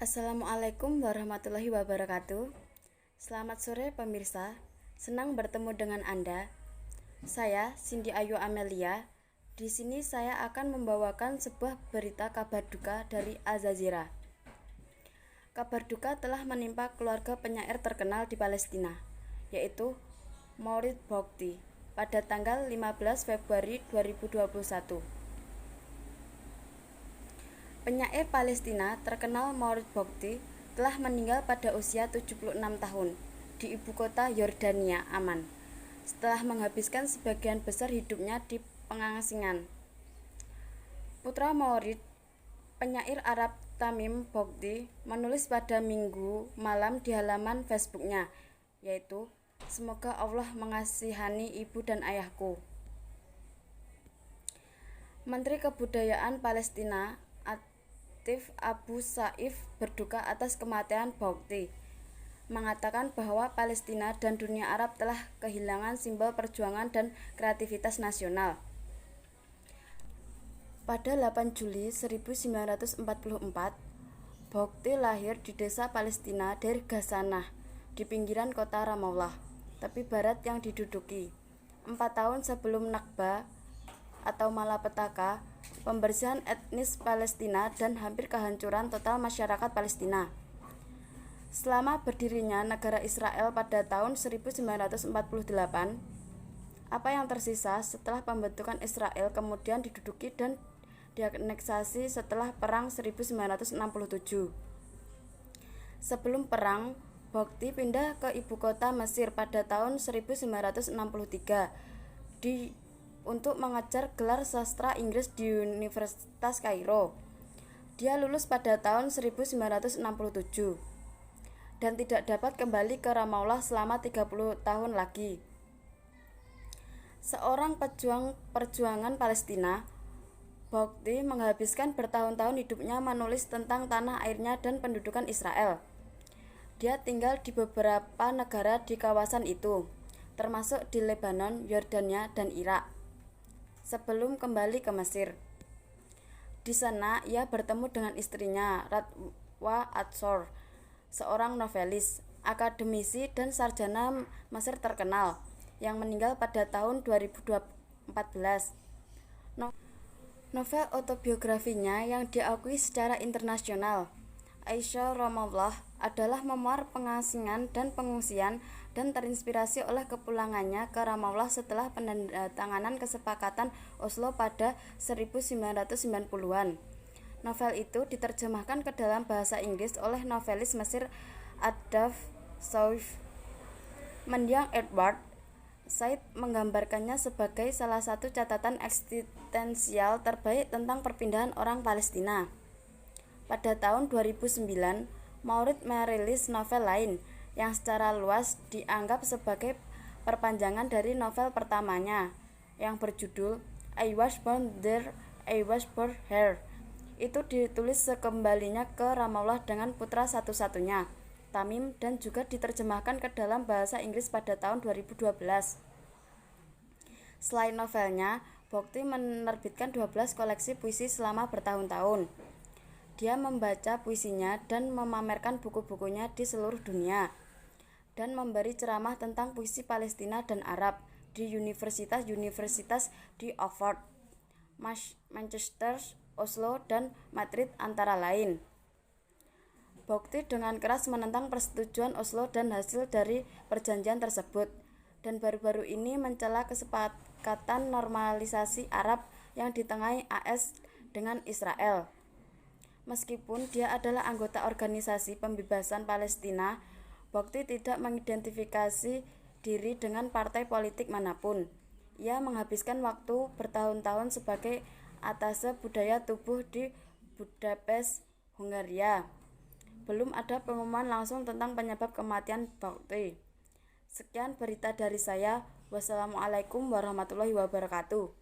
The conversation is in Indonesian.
Assalamualaikum warahmatullahi wabarakatuh. Selamat sore pemirsa, senang bertemu dengan Anda. Saya Cindy Ayu Amelia. Di sini saya akan membawakan sebuah berita kabar duka dari Al Jazeera. Kabar duka telah menimpa keluarga penyair terkenal di Palestina, yaitu Mourid Boughty pada tanggal 15 Februari 2021. Penyair Palestina terkenal Mourid Boughty telah meninggal pada usia 76 tahun di ibu kota Yordania, Amman, setelah menghabiskan sebagian besar hidupnya di pengasingan. Putra Mourid, penyair Arab Tamim Boughty, menulis pada Minggu malam di halaman Facebooknya, yaitu, "Semoga Allah mengasihani ibu dan ayahku." Menteri Kebudayaan Palestina Atif Abu Saif berduka atas kematian Boughty, mengatakan bahwa Palestina dan dunia Arab telah kehilangan simbol perjuangan dan kreativitas nasional. Pada 8 Juli 1944, Boughty lahir di desa Palestina Deir Ghazanah di pinggiran kota Ramallah, tepi barat yang diduduki. 4 tahun sebelum Nakba atau malapetaka, pembersihan etnis Palestina dan hampir kehancuran total masyarakat Palestina. Selama berdirinya negara Israel pada tahun 1948, apa yang tersisa setelah pembentukan Israel kemudian diduduki dan dianeksasi setelah Perang 1967. Sebelum perang, Boughty pindah ke ibu kota Mesir pada tahun 1963 untuk mengejar gelar sastra Inggris di Universitas Kairo. Dia lulus pada tahun 1967 dan tidak dapat kembali ke Ramallah selama 30 tahun lagi. Seorang pejuang perjuangan Palestina, Boughty menghabiskan bertahun-tahun hidupnya menulis tentang tanah airnya dan pendudukan Israel. Dia tinggal di beberapa negara di kawasan itu, termasuk di Lebanon, Yordania, dan Irak, sebelum kembali ke Mesir. Di sana ia bertemu dengan istrinya, Radwa Atsor, seorang novelis, akademisi, dan sarjana Mesir terkenal, yang meninggal pada tahun 2014. Novel autobiografinya yang diakui secara internasional, Aisha Ramallah, adalah memoir pengasingan dan pengungsian dan terinspirasi oleh kepulangannya ke Ramallah setelah penandatanganan kesepakatan Oslo pada 1990-an. Novel itu diterjemahkan ke dalam bahasa Inggris oleh novelis Mesir Adaf Saif. Mendiang Edward Said menggambarkannya sebagai salah satu catatan eksistensial terbaik tentang perpindahan orang Palestina. Pada tahun 2009, Mourid merilis novel lain yang secara luas dianggap sebagai perpanjangan dari novel pertamanya yang berjudul I Was Born There, I Was Born Here. Itu ditulis sekembalinya ke Ramallah dengan putra satu-satunya, Tamim, dan juga diterjemahkan ke dalam bahasa Inggris pada tahun 2012. Selain novelnya, Boughty menerbitkan 12 koleksi puisi selama bertahun-tahun. Dia membaca puisinya dan memamerkan buku-bukunya di seluruh dunia, dan memberi ceramah tentang puisi Palestina dan Arab di universitas-universitas di Oxford, Manchester, Oslo, dan Madrid antara lain. Boughty dengan keras menentang persetujuan Oslo dan hasil dari perjanjian tersebut, dan baru-baru ini mencela kesepakatan normalisasi Arab yang ditengahi AS dengan Israel. Meskipun dia adalah anggota organisasi pembebasan Palestina, Boughty tidak mengidentifikasi diri dengan partai politik manapun. Ia menghabiskan waktu bertahun-tahun sebagai atase budaya tubuh di Budapest, Hungaria. Belum ada pengumuman langsung tentang penyebab kematian Boughty. Sekian berita dari saya. Wassalamualaikum warahmatullahi wabarakatuh.